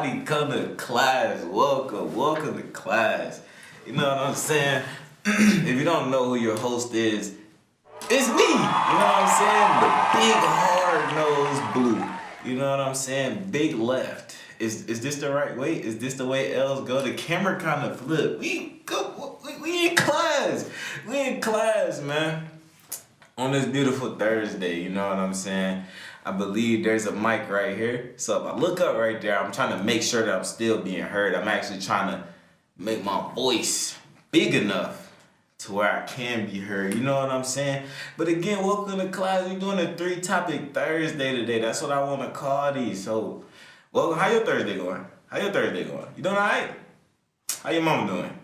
Everybody come to class. Welcome to class. You know what I'm saying? If you don't know who your host is, it's me. You know what I'm saying? The big hard-nosed blue. You know what I'm saying? Big left. Is this the right way? Is this the way L's go? The camera kind of flip. We in class. We in class, man. On this beautiful Thursday, you know what I'm saying? I believe there's a mic right here. So if I look up right there, I'm trying to make sure that I'm still being heard. I'm actually trying to make my voice big enough to where I can be heard. You know what I'm saying? But again, welcome to class. We're doing a 3-topic Thursday today. That's what I want to call these. So, well, how your Thursday going? How your Thursday going? You doing all right? How your mama doing?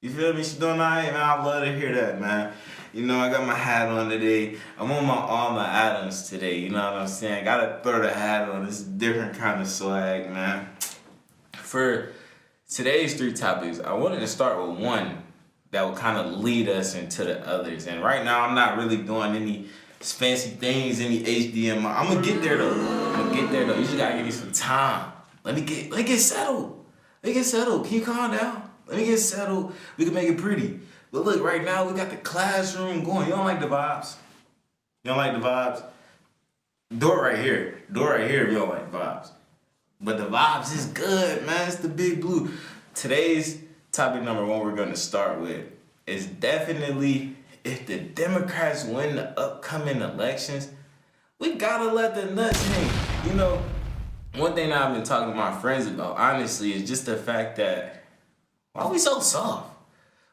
You feel me? She doing all right, man. I love to hear that, man. You know, I got my hat on today. I'm on my Alma Adams today. You know what I'm saying? Gotta throw the hat on. It's a different kind of swag, man. For today's 3 topics, I wanted to start with one that will kind of lead us into the others. And right now, I'm not really doing any fancy things, any HDMI. I'm gonna get there though. You just gotta give me some time. Let me get settled. Let me get settled. Can you calm down? Let me get settled. We can make it pretty. But look, right now we got the classroom going. You don't like the vibes? You don't like the vibes? Door right here if you don't like the vibes. But the vibes is good, man. It's the big blue. Today's topic number 1 we're gonna start with is definitely if the Democrats win the upcoming elections, we gotta let the nuts hang. You know, one thing that I've been talking to my friends about, honestly, is just the fact that why are we so soft?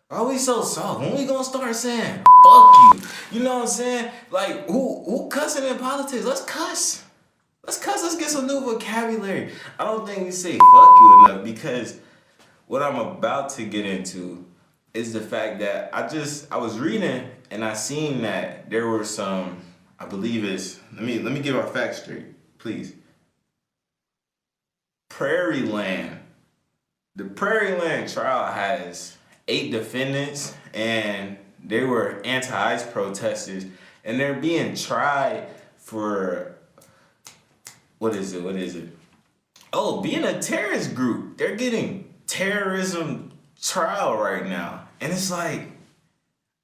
Why are we so soft? When we gonna start saying, fuck you? You know what I'm saying? Like, who cussing in politics? Let's cuss. Let's get some new vocabulary. I don't think we say fuck you enough because what I'm about to get into is the fact that I was reading and I seen that there were some, I believe it's, let me get our facts straight, please. Prairie Land. The Prairie Land trial has 8 defendants and they were anti-ICE protesters and they're being tried for, what is it? Oh, being a terrorist group. They're getting terrorism trial right now. And it's like,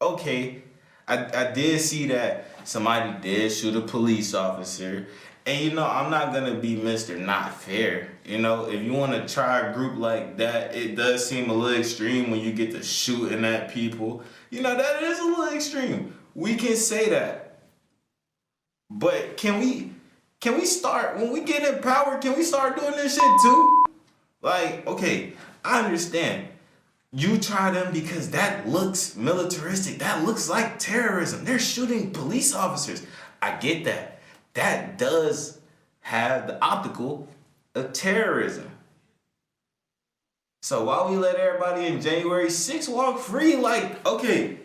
okay, I did see that somebody did shoot a police officer. And you know, I'm not gonna be Mr. Not Fair. You know, if you wanna try a group like that, it does seem a little extreme when you get to shooting at people. You know, that is a little extreme. We can say that. But can we start, when we get in power, can we start doing this shit too? Like, okay, I understand. You try them because that looks militaristic. That looks like terrorism. They're shooting police officers. I get that. That does have the optical of terrorism. So why we let everybody in January 6th walk free? Like, okay,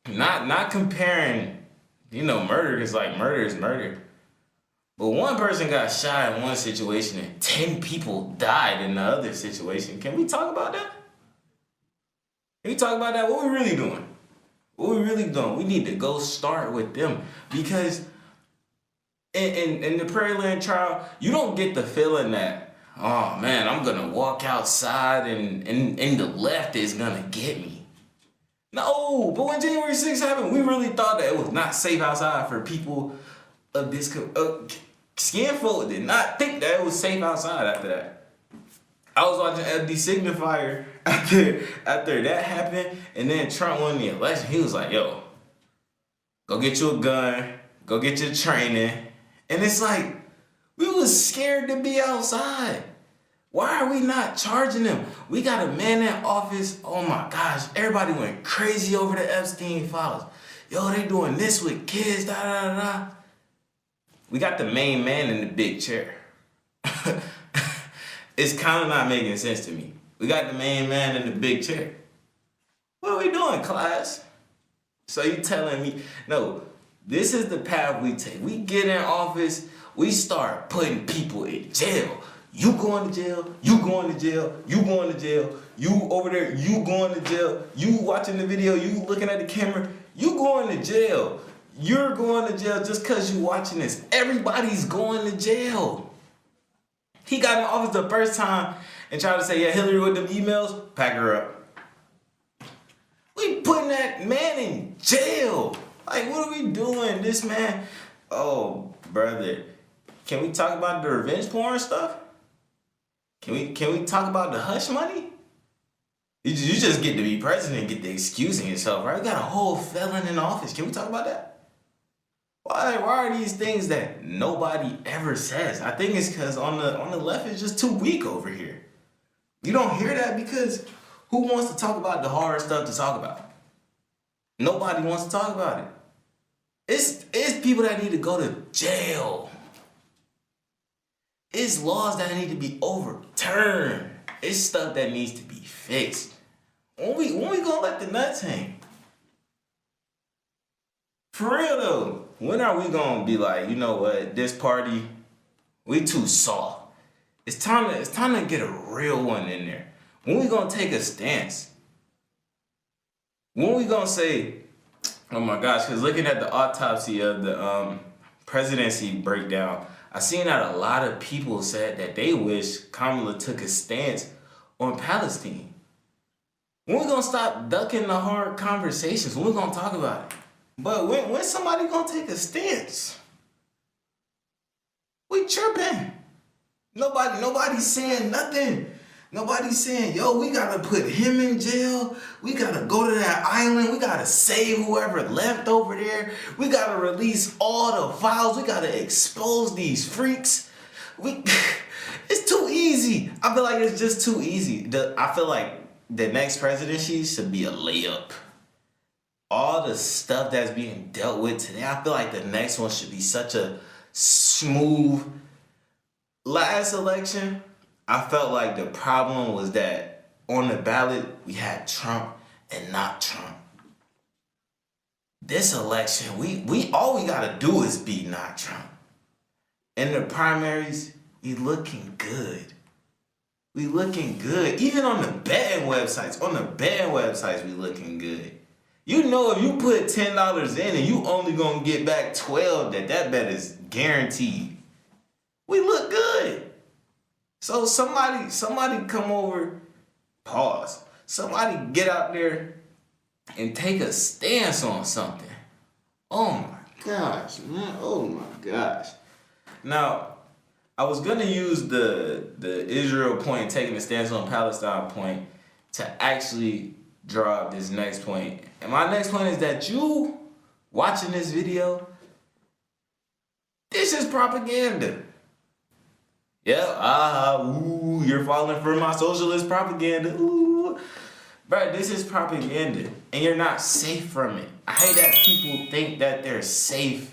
not comparing, you know, murder is like murder is murder. But one person got shot in one situation and 10 people died in the other situation. Can we talk about that? Can we talk about that? What we really doing? What we really doing? We need to go start with them because in the Prairie Land trial, you don't get the feeling that, oh man, I'm gonna walk outside and the left is gonna get me. No, but when January 6th happened, we really thought that it was not safe outside for people of this skin folk did not think that it was safe outside after that. I was watching FD Signifier after that happened, and then Trump won the election. He was like, yo, go get you a gun, go get your training. And it's like, we was scared to be outside. Why are we not charging them? We got a man in office. Oh my gosh, everybody went crazy over the Epstein files. Yo, they doing this with kids, da da da da. We got the main man in the big chair. It's kind of not making sense to me. We got the main man in the big chair. What are we doing, class? So you telling me, no, this is the path we take. We get in office, we start putting people in jail. You going to jail, you going to jail, you going to jail, you over there, you going to jail, you watching the video, you looking at the camera, you going to jail. You're going to jail just because you're watching this. Everybody's going to jail. He got in office the first time and tried to say, yeah, Hillary with them emails, pack her up. We putting that man in jail. Like, what are we doing? This man, oh, brother, can we talk about the revenge porn stuff? Can we talk about the hush money? You just get to be president and get the excusing yourself, right? We got a whole felon in office. Can we talk about that? Why are these things that nobody ever says? I think it's because on the left it's just too weak over here. You don't hear that because who wants to talk about the hard stuff to talk about? Nobody wants to talk about it. It's people that need to go to jail. It's laws that need to be overturned. It's stuff that needs to be fixed. When we gonna let the nuts hang? For real though, when are we gonna be like, you know what, this party, we too soft. It's time to get a real one in there. When we gonna take a stance? When we gonna say, oh my gosh, because looking at the autopsy of the presidency breakdown, I seen that a lot of people said that they wish Kamala took a stance on Palestine. When we gonna stop ducking the hard conversations? When we gonna talk about it? But when somebody gonna take a stance? We tripping. Nobody's saying nothing. Nobody's saying, yo, we gotta put him in jail. We gotta go to that island. We gotta save whoever left over there. We gotta release all the files. We gotta expose these freaks. It's too easy. I feel like it's just too easy. I feel like the next presidency should be a layup. All the stuff that's being dealt with today, I feel like the next one should be such a smooth. Last election, I felt like the problem was that on the ballot, we had Trump and not Trump. This election, we all we gotta do is be not Trump. In the primaries, we looking good. We looking good. Even on the betting websites, we looking good. You know if you put $10 in and you only gonna get back 12, that bet is guaranteed. We look good. So somebody come over, pause. Somebody get out there and take a stance on something. Oh my gosh, man. Oh my gosh. Now, I was gonna use the Israel point, taking a stance on Palestine point, to actually draw up this next point. And my next point is that you watching this video, this is propaganda. Yeah, you're falling for my socialist propaganda. Ooh. Bro, this is propaganda, and you're not safe from it. I hate that people think that they're safe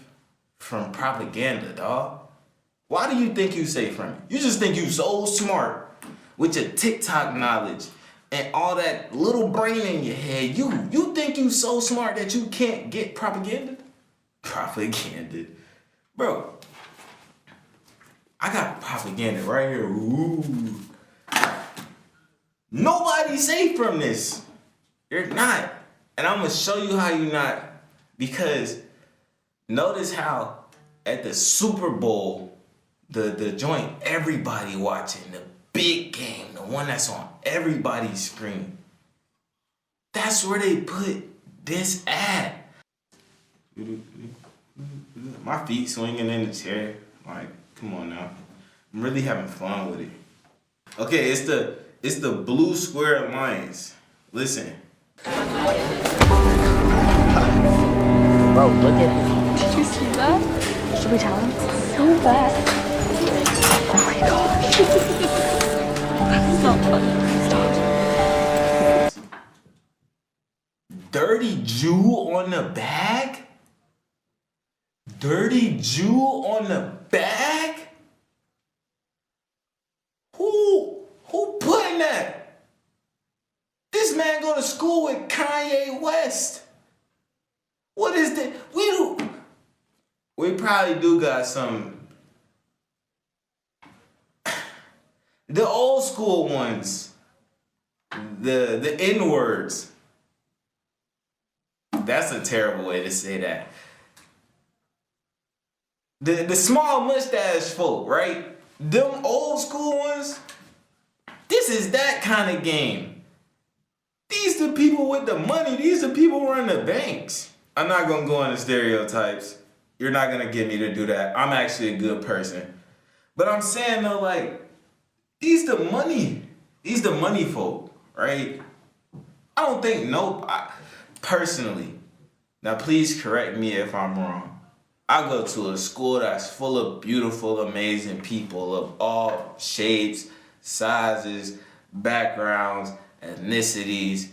from propaganda, dog. Why do you think you safe from it? You just think you so smart with your TikTok knowledge and all that little brain in your head. You think you so smart that you can't get propaganda? Propaganda. Bro, I got propaganda right here. Ooh. Nobody's safe from this. You're not. And I'm going to show you how you're not. Because notice how at the Super Bowl, the joint everybody watching, the big game, the one that's on everybody's screen, that's where they put this ad. My feet swinging in the chair. Like, come on now. I'm really having fun with it. Okay, it's the blue square lines. Listen. Bro, look at it. Did you see that? Should we tell him? So bad. Oh my gosh. That's not funny. Stop. Dirty Jew on the bag? Dirty Jew on the bag? Who putting that? This man go to school with Kanye West. What is that? We probably do got some. The old school ones. The N-words. That's a terrible way to say that. The small mustache folk, right? Them old school ones, this is that kind of game. These the people with the money. These the people running the banks. I'm not gonna go into stereotypes. You're not gonna get me to do that. I'm actually a good person. But I'm saying though, like, these the money. These the money folk, right? I don't think personally. Now please correct me if I'm wrong. I go to a school that's full of beautiful, amazing people of all shapes, sizes, backgrounds, ethnicities,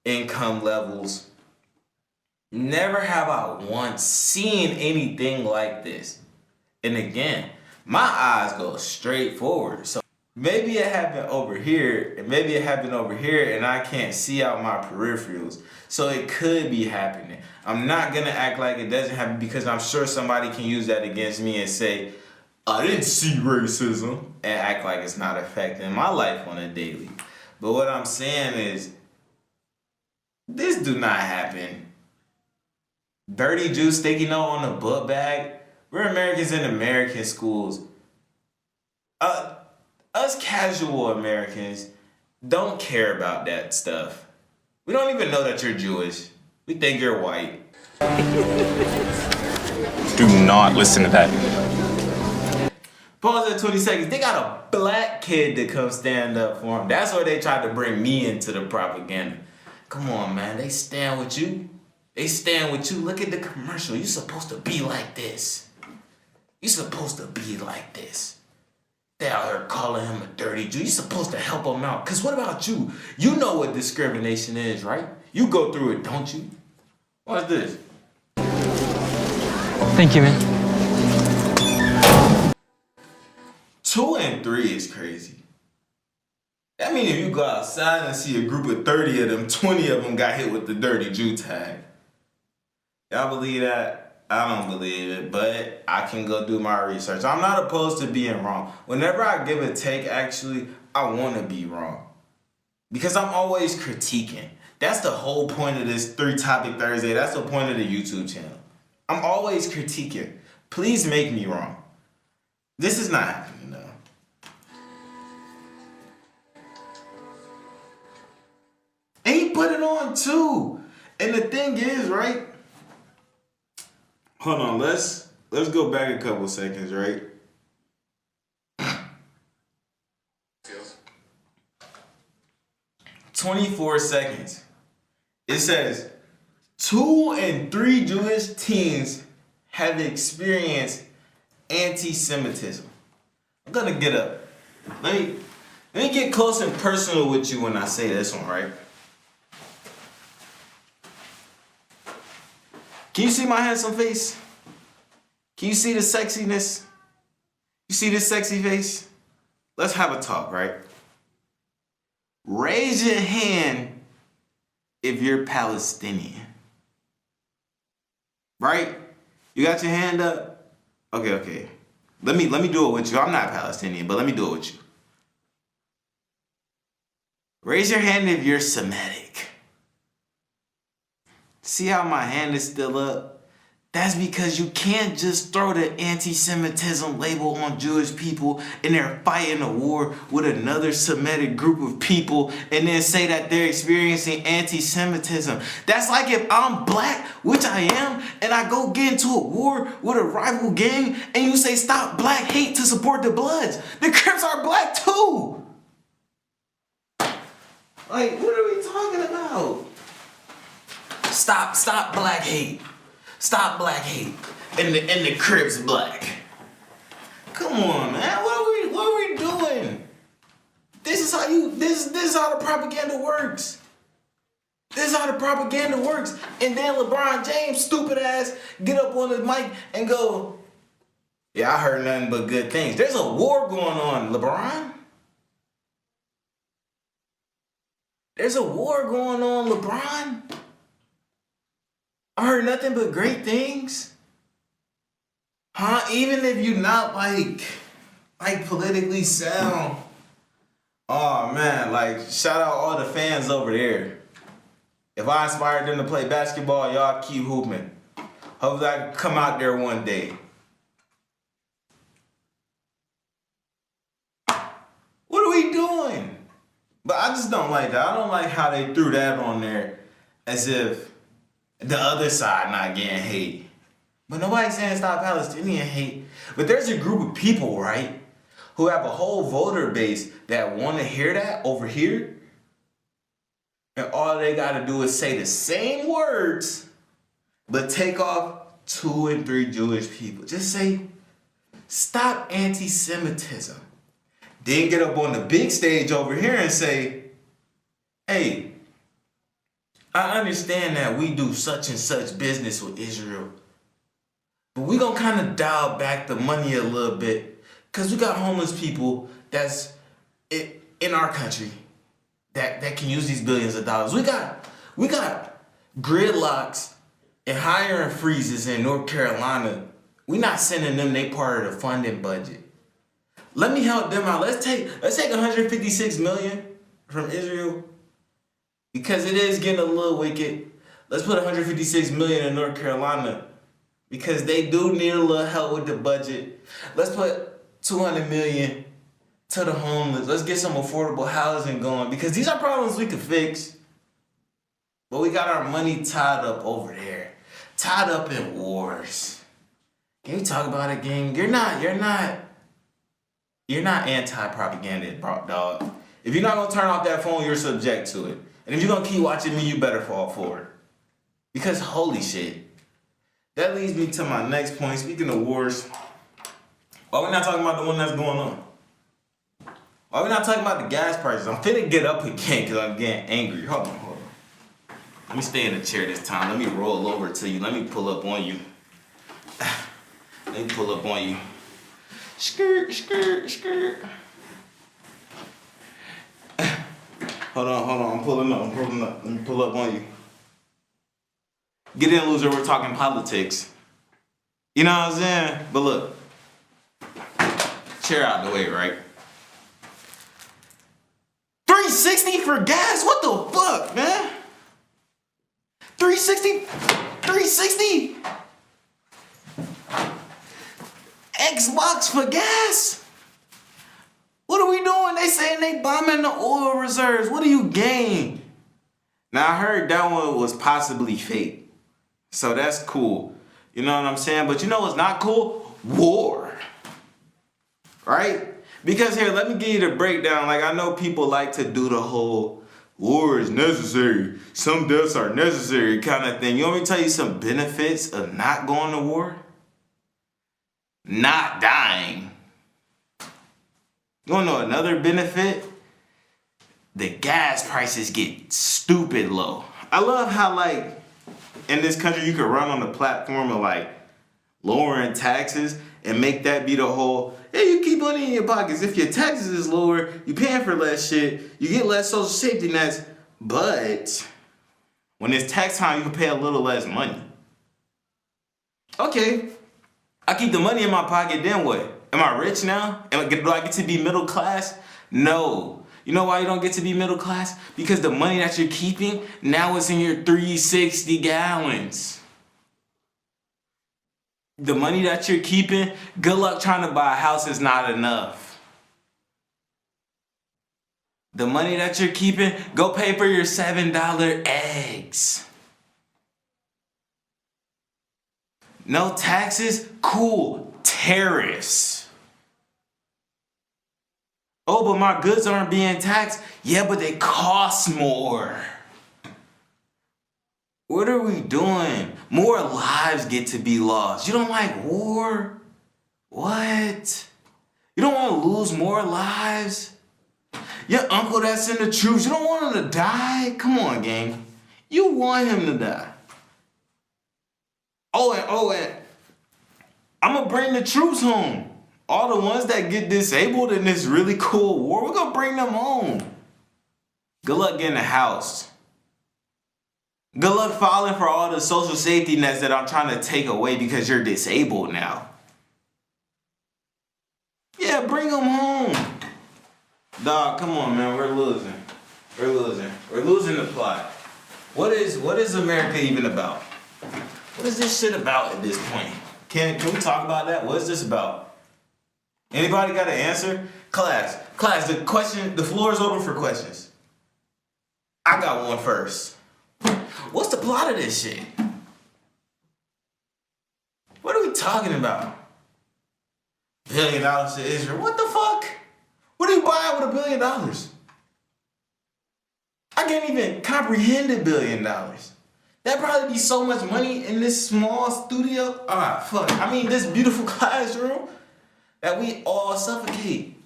income levels. Never have I once seen anything like this. And again, my eyes go straight forward. So maybe it happened over here, and maybe it happened over here, and I can't see out my peripherals. So it could be happening. I'm not gonna act like it doesn't happen because I'm sure somebody can use that against me and say, I didn't see racism, and act like it's not affecting my life on a daily. But what I'm saying is, this do not happen. Dirty juice, sticky note on the book bag. We're Americans in American schools. Us casual Americans don't care about that stuff. We don't even know that you're Jewish. We think you're white. Do not listen to that. Pause at 20 seconds. They got a black kid to come stand up for him. That's why they tried to bring me into the propaganda. Come on, man. They stand with you. They stand with you. Look at the commercial. You're supposed to be like this. You're supposed to be like this. They out here calling him a dirty Jew. You're supposed to help him out. Because what about you? You know what discrimination is, right? You go through it, don't you? What's this? Thank you, man. 2 and 3 is crazy. That means if you go outside and see a group of 30 of them, 20 of them got hit with the dirty Jew tag. Y'all believe that? I don't believe it, but I can go do my research. I'm not opposed to being wrong. Whenever I give a take, actually, I want to be wrong. Because I'm always critiquing. That's the whole point of this 3 Topic Thursday. That's the point of the YouTube channel. I'm always critiquing. Please make me wrong. This is not happening, though. And he put it on, too. And the thing is, right? Hold on, let's go back a couple seconds, right? 24 seconds. It says 2 and 3 Jewish teens have experienced anti-Semitism. I'm gonna get up. Let me get close and personal with you when I say this one, right? Can you see my handsome face? Can you see the sexiness? You see this sexy face? Let's have a talk, right? Raise your hand if you're Palestinian. Right? You got your hand up? Okay. Let me do it with you. I'm not Palestinian, but let me do it with you. Raise your hand if you're Semitic. See how my hand is still up? That's because you can't just throw the anti-Semitism label on Jewish people and they're fighting a war with another Semitic group of people and then say that they're experiencing anti-Semitism. That's like if I'm black, which I am, and I go get into a war with a rival gang and you say stop black hate to support the Bloods. The Crips are black too. Like, what are we talking about? Stop black hate. Stop black hate. And the Crips black. Come on, man. What are we doing? This is how the propaganda works. This is how the propaganda works. And then LeBron James, stupid ass, get up on his mic and go, yeah, I heard nothing but good things. There's a war going on, LeBron. There's a war going on, LeBron. I heard nothing but great things. Huh? Even if you're not like politically sound. Oh man, like shout out all the fans over there. If I inspired them to play basketball, y'all keep hooping. Hopefully I can come out there one day. just don't like that. I don't like how they threw that on there as if the other side not getting hate. But nobody's saying stop Palestinian hate. But there's a group of people, right, who have a whole voter base that want to hear that over here. And all they got to do is say the same words, but take off 2 and 3 Jewish people. Just say, stop anti-Semitism. Then get up on the big stage over here and say, hey, I understand that we do such and such business with Israel, but we gonna kind of dial back the money a little bit, because we got homeless people that's in our country that can use these billions of dollars. We got gridlocks and hiring freezes in North Carolina. We not sending them they part of the funding budget. Let me help them out. Let's take 156 million from Israel, because it is getting a little wicked. Let's put 156 million in North Carolina, because they do need a little help with the budget. Let's put 200 million to the homeless. Let's get some affordable housing going, because these are problems we can fix. But we got our money tied up over there, tied up in wars. Can we talk about it, gang? You're not anti-propaganda, dog. If you're not gonna turn off that phone, you're subject to it. And if you're gonna keep watching me, you better fall for it. Because holy shit. That leads me to my next point. Speaking of wars, why we not talking about the one that's going on? Why we not talking about the gas prices? I'm finna get up again because I'm getting angry. Hold on. Let me stay in the chair this time. Let me roll over to you. Let me pull up on you. Let me pull up on you. Skirt. Hold on. I'm pulling up. Let me pull up on you. Get in, loser. We're talking politics. You know what I'm saying? But look. Chair out the way, right? 360 for gas? What the fuck, man? 360? Xbox for gas? What are we doing? They saying they bombing the oil reserves. What do you gain? Now I heard that one was possibly fake. So that's cool. You know what I'm saying? But you know what's not cool? War. Right? Because here, let me give you the breakdown. Like, I know people like to do the whole war is necessary, some deaths are necessary kind of thing. You want me to tell you some benefits of not going to war? Not dying. You want to know another benefit? The gas prices get stupid low. I love how, like, in this country you can run on the platform of, like, lowering taxes and make that be the whole, hey, you keep money in your pockets. If your taxes is lower, you paying for less shit, you get less social safety nets, but when it's tax time, you can pay a little less money. Okay, I keep the money in my pocket, then what? Am I rich now? Do I get to be middle class? No. You know why you don't get to be middle class? Because the money that you're keeping, now it's in your 360 gallons. The money that you're keeping, good luck trying to buy a house is not enough. The money that you're keeping, go pay for your $7 eggs. No taxes? Cool. Tariffs. Oh, but my goods aren't being taxed? Yeah, but they cost more. What are we doing? More lives get to be lost. You don't like war? What? You don't want to lose more lives? Your uncle that's in the troops, you don't want him to die? Come on, gang. You want him to die. Oh, and I'm going to bring the troops home. All the ones that get disabled in this really cool war, we're going to bring them home. Good luck getting a house. Good luck filing for all the social safety nets that I'm trying to take away because you're disabled now. Yeah, bring them home. Dog, come on, man. We're losing. We're losing the plot. What is America even about? What is this shit about at this point? Can we talk about that? What is this about? Anybody got an answer? Class, the floor is open for questions. I got one first. What's the plot of this shit? What are we talking about? $1 billion to Israel. What the fuck? What are you buying with $1 billion? I can't even comprehend $1 billion. That'd probably be so much money in this small studio. Ah, fuck. I mean, this beautiful classroom that we all suffocate.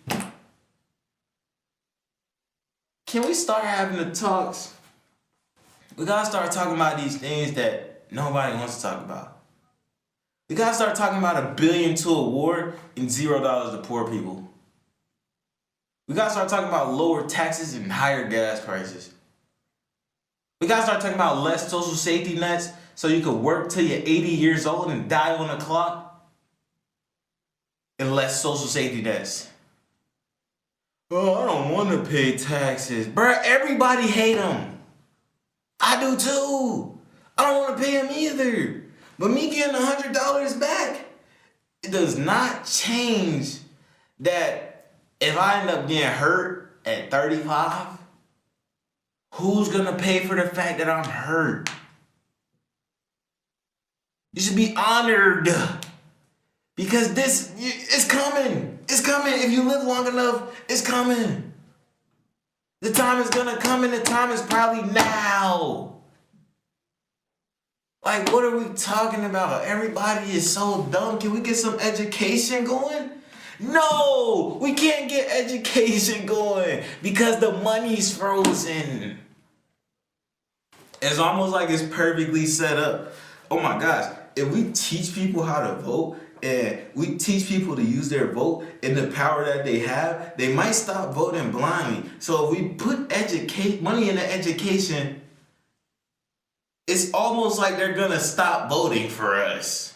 Can we start having the talks? We gotta start talking about these things that nobody wants to talk about. We gotta start talking about $1 billion to a war and $0 to poor people. We gotta start talking about lower taxes and higher gas prices. We gotta start talking about less social safety nets so you can work till you're 80 years old and die on the clock. And less social safety nets. Oh, I don't want to pay taxes. Bruh, everybody hate them. I do too. I don't want to pay them either. But me getting $100 back, it does not change that if I end up getting hurt at 35, who's going to pay for the fact that I'm hurt? You should be honored. Because this, it's coming. It's coming. If you live long enough, it's coming. The time is gonna come and the time is probably now. Like, what are we talking about? Everybody is so dumb. Can we get some education going? No, we can't get education going because the money's frozen. It's almost like it's perfectly set up. Oh my gosh, if we teach people how to vote, and we teach people to use their vote and the power that they have, they might stop voting blindly. So if we put money into education, it's almost like they're gonna stop voting for us.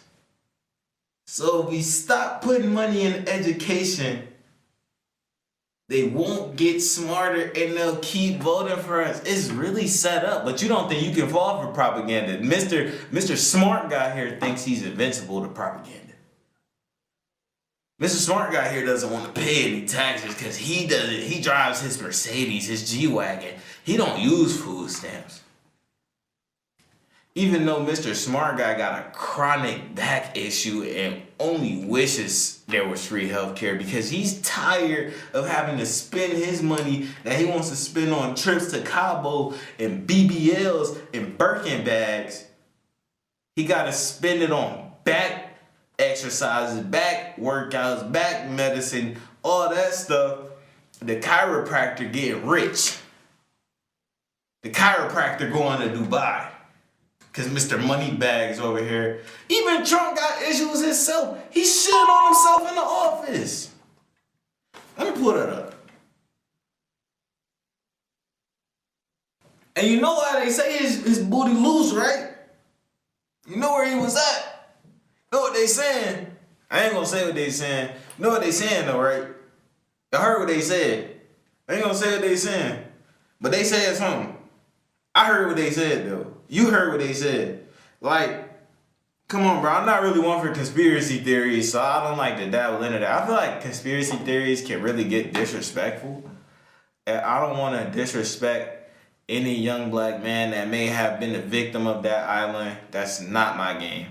So if we stop putting money in education, they won't get smarter and they'll keep voting for us. It's really set up, but you don't think you can fall for propaganda. Mr. Smart Guy here thinks he's invincible to propaganda. Mr. Smart Guy here doesn't want to pay any taxes because he drives his Mercedes, his G-Wagon. He don't use food stamps. Even though Mr. Smart Guy got a chronic back issue and only wishes there was free healthcare because he's tired of having to spend his money that he wants to spend on trips to Cabo and BBLs and Birkin bags. He got to spend it on back exercises, back workouts, back medicine, all that stuff. The chiropractor getting rich. The chiropractor going to Dubai. Because Mr. Moneybags over here. Even Trump got issues himself. He shit on himself in the office. Let me pull that up. And you know why they say his booty loose, right? You know where he was at. Know what they saying? I ain't gonna say what they saying. Know what they saying though, right? I heard what they said. I ain't gonna say what they saying. But they said something. I heard what they said though. You heard what they said. Like, come on, bro. I'm not really one for conspiracy theories, so I don't like to dabble into that. I feel like conspiracy theories can really get disrespectful. And I don't want to disrespect any young black man that may have been a victim of that island. That's not my game.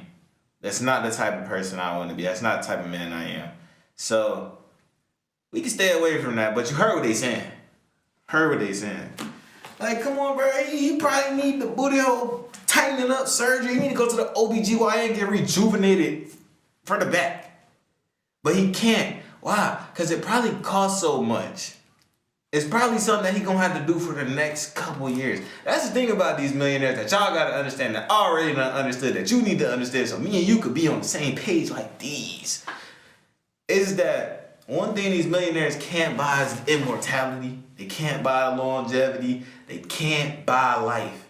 That's not the type of person I want to be. That's not the type of man I am. So, we can stay away from that. But you heard what they saying. Heard what they saying. Like, come on, bro. He probably need the booty hole tightening up surgery. He need to go to the OBGYN and get rejuvenated for the back. But he can't. Why? Because it probably costs so much. It's probably something that he gonna have to do for the next couple years. That's the thing about these millionaires that y'all gotta understand, that I already done understood, that you need to understand, so me and you could be on the same page like these. Is that one thing these millionaires can't buy is immortality. They can't buy longevity. They can't buy life.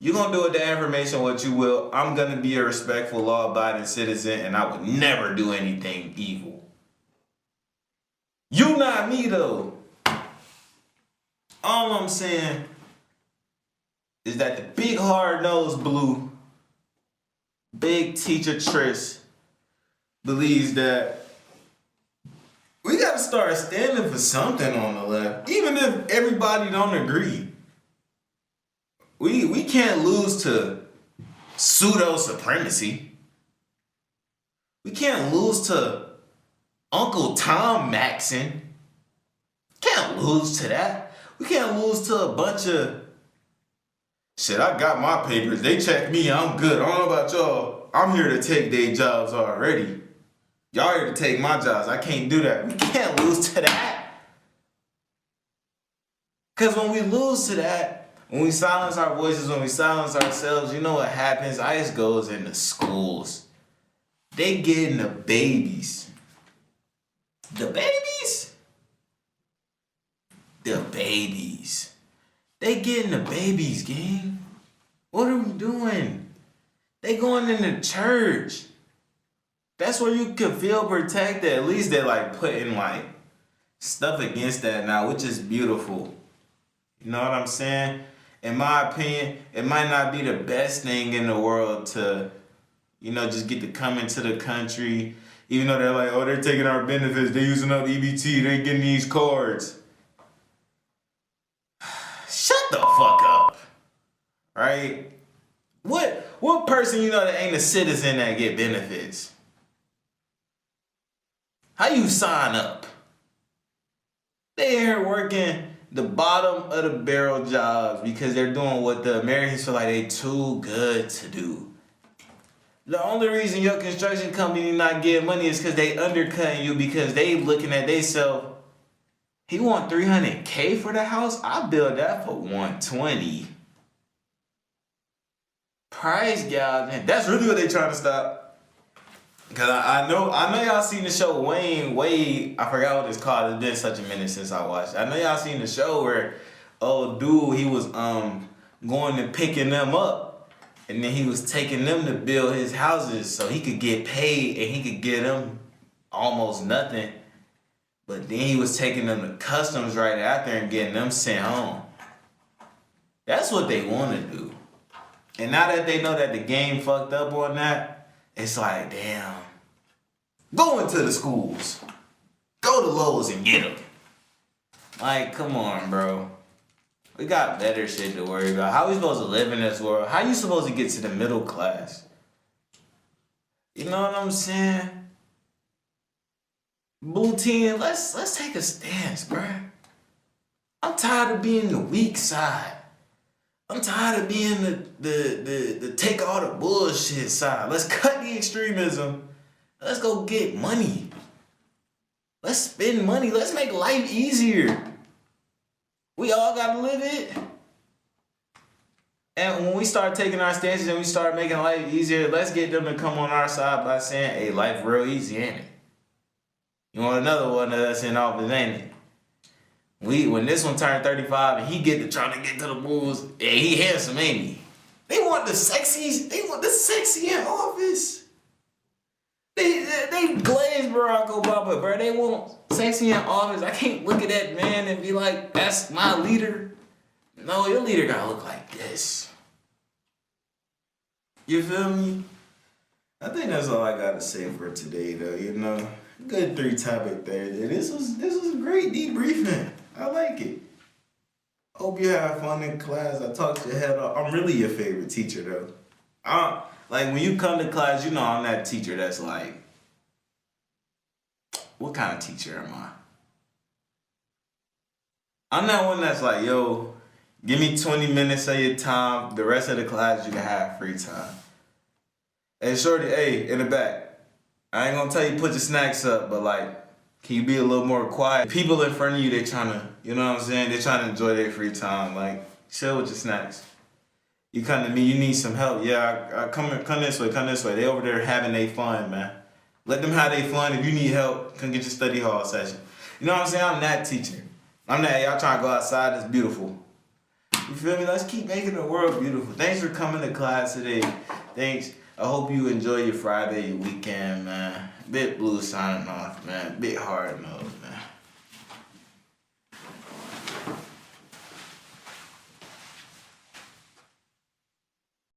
You're gonna do with the information what you will. I'm gonna be a respectful, law-abiding citizen, and I would never do anything evil. You not me though. All I'm saying is that the big hard-nosed blue, big teacher Tris believes that we gotta gotta start standing for something on the left, even if everybody don't agree. We can't lose to pseudo supremacy. We can't lose to Uncle Tom Maxon. Can't lose to that. We can't lose to a bunch of shit. I got my papers. They checked me. I'm good. I don't know about y'all. I'm here to take their jobs already. Y'all here to take my jobs. I can't do that. We can't lose to that. Because when we lose to that, when we silence our voices, when we silence ourselves, you know what happens? ICE goes into schools. They get in the babies. The babies? The babies. They get in the babies, gang. What are we doing? They going into church. That's where you can feel protected. At least they're like putting like stuff against that now, which is beautiful. You know what I'm saying? In my opinion, it might not be the best thing in the world to, you know, just get to come into the country. Even though they're like, oh, they're taking our benefits. They're using up EBT. They're getting these cards. Shut the fuck up. Right? What person you know that ain't a citizen that get benefits? How you sign up? They here working the bottom of the barrel jobs because they're doing what the Americans feel like they too good to do. The only reason your construction company not getting money is because they undercutting you because they looking at theyself. He want $300K for the house? I build that for $120. Price gouging. That's really what they trying to stop. Cause I know y'all seen the show Wayne, I forgot what it's called. It's been such a minute since I watched it. I know y'all seen the show where dude, he was going and picking them up, and then he was taking them to build his houses so he could get paid and he could get them almost nothing. But then he was taking them to customs right after and getting them sent home. That's what they want to do. And now that they know that the game fucked up on that, it's like, damn. Go into the schools. Go to Lowe's and get them. Like, come on, bro. We got better shit to worry about. How we supposed to live in this world? How you supposed to get to the middle class? You know what I'm saying? Blue team, let's take a stance, bro. I'm tired of being the weak side. I'm tired of being the take all the bullshit side. Let's cut the extremism. Let's go get money. Let's spend money. Let's make life easier. We all gotta live it. And when we start taking our stances and we start making life easier, let's get them to come on our side by saying, hey, life real easy, ain't it? You want another one that's in office, ain't it? When this one turned 35 and he get to trying to get to the moves, and he handsome, ain't he? They want the sexies. They want the sexy in office. They glazed Barack Obama, bro. They want sexy in office. I can't look at that man and be like, that's my leader. No, your leader gotta look like this. You feel me? I think that's all I gotta say for today, though. You know, good 3-topic Thursday. This was a great debriefing. I like it. Hope you have fun in class. I talked your head off. I'm really your favorite teacher, though. Like, when you come to class, you know I'm that teacher that's like, what kind of teacher am I? I'm that one that's like, yo, give me 20 minutes of your time. The rest of the class, you can have free time. Hey, shorty, hey, in the back. I ain't gonna tell you put your snacks up, but like, can you be a little more quiet? People in front of you, they trying to, you know what I'm saying? They trying to enjoy their free time. Like, chill with your snacks. You come to me, you need some help. Yeah, I come this way, come this way. They over there having their fun, man. Let them have their fun. If you need help, come get your study hall session. You know what I'm saying? I'm that teacher. I'm that, y'all trying to go outside, it's beautiful. You feel me? Let's keep making the world beautiful. Thanks for coming to class today. Thanks. I hope you enjoy your Friday, your weekend, man. Bit blue signing off, man. Bit hard, no.